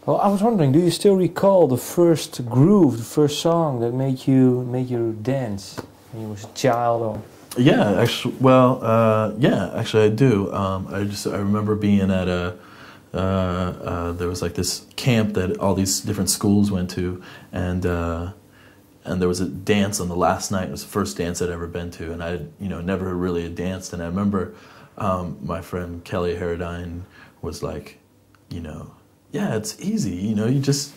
Well, I was wondering, do you still recall the first groove, the first song that made you dance when you was a child? Or Yeah, actually, well, yeah, actually, I do. I remember being at there was like this camp that all these different schools went to, and there was a dance on the last night. It was the first dance I'd ever been to, and I, never really had danced. And I remember my friend Kelly Harradine was like, yeah, it's easy, you just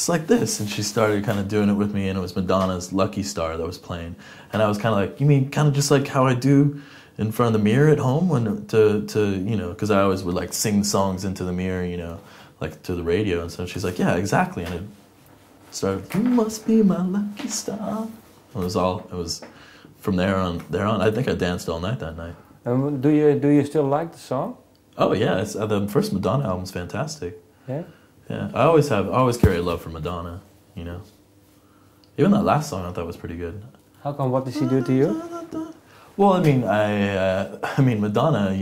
like this. And she started kind of doing it with me, and it was Madonna's Lucky Star that was playing. And I was kind of like, you mean kind of just like how I do in front of the mirror at home because I always would like sing songs into the mirror, like to the radio. And so she's like, yeah, exactly. And it started, you must be my lucky star. It was from there on. I think I danced all night that night. do you still like the song? Oh yeah, the first Madonna album's fantastic. Yeah. Yeah, I always carry a love for Madonna. Even that last song I thought was pretty good. How come? What did she do to you? Well, I mean, Madonna.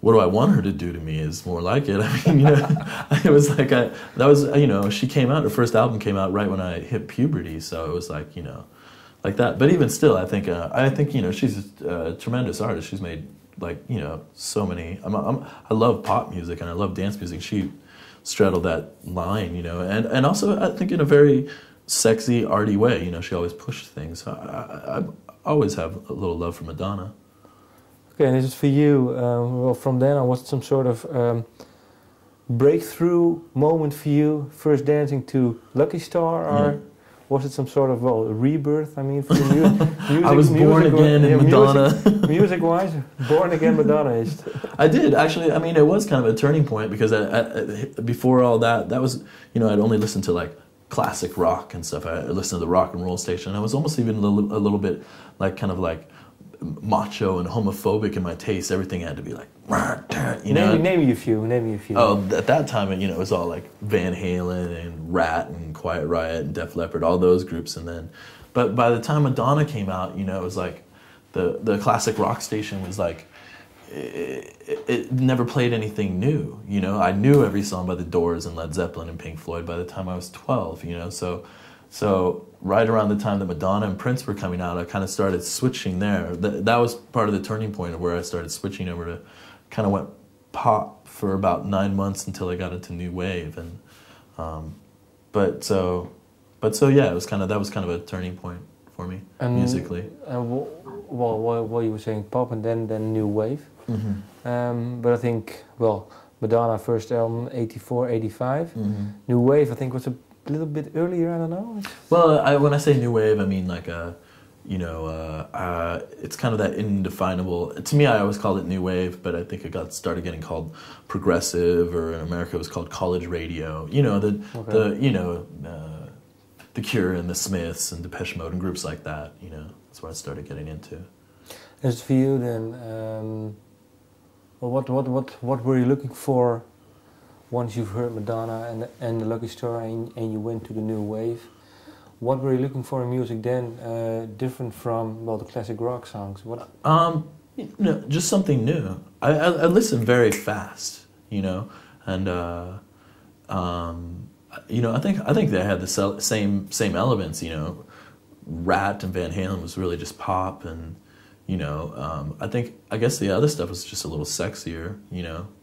What do I want her to do to me is more like it. I mean, it was like she came out. Her first album came out right when I hit puberty, so it was like like that. But even still, I think she's a tremendous artist. She's made so many. I love pop music and I love dance music. She straddled that line, and also I think in a very sexy, arty way. She always pushed things. So I always have a little love for Madonna. Okay, and is it for you? Well, from then on, was it some sort of breakthrough moment for you? First dancing to Lucky Star, or was it some sort of rebirth? I mean, for the music. I was born again in Madonna. Music-wise, born again Madonna-ist. I did actually. I mean, it was kind of a turning point because before all that was I'd only listened to like classic rock and stuff. I listened to the rock and roll station. I was almost even a little bit like macho and homophobic in my taste. Everything had to be like, Name me a few. Oh, at that time, it was all like Van Halen and Rat and Quiet Riot and Def Leppard, all those groups. And then, but by the time Madonna came out, it was like the classic rock station was like, it never played anything new. I knew every song by the Doors and Led Zeppelin and Pink Floyd by the time I was 12. So right around the time that Madonna and Prince were coming out, I kind of started switching there. That was part of the turning point of where I started switching over to, kind of went pop for about 9 months until I got into new wave. And but so yeah, that was kind of a turning point for me musically. Well, you were saying pop and then new wave. Mm-hmm. But I think, Madonna first album, 84, 85. Mm-hmm. New wave, I think, was a little bit earlier, I don't know. Well, when I say new wave, I mean like it's kind of that indefinable. To me, I always called it new wave, but I think it started getting called progressive, or in America it was called college radio. The Cure and the Smiths and Depeche Mode and groups like that. That's what I started getting into. As for you then, what were you looking for once you've heard Madonna and the Lucky Star and you went to the new wave? What were you looking for in music then, different from the classic rock songs? What? Just something new. I listened very fast, and I think they had the same elements. Rat and Van Halen was really just pop, and I guess the other stuff was just a little sexier.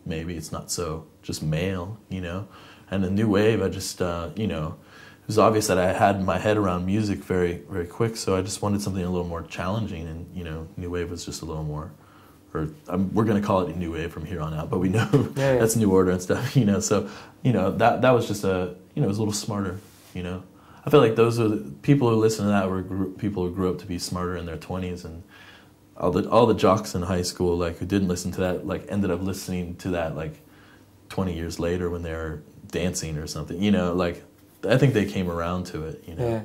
Maybe it's not so just male. And the new wave, I just it was obvious that I had my head around music very, very quick, so I just wanted something a little more challenging, and new wave was just a little more, we're going to call it new wave from here on out, but we know that's New Order and stuff, so, that was just it was a little smarter, I feel like those are the people who listen to that were people who grew up to be smarter in their 20s, and all the jocks in high school, like, who didn't listen to that, like, ended up listening to that, like, 20 years later when they were dancing or something, like, I think they came around to it, Yeah.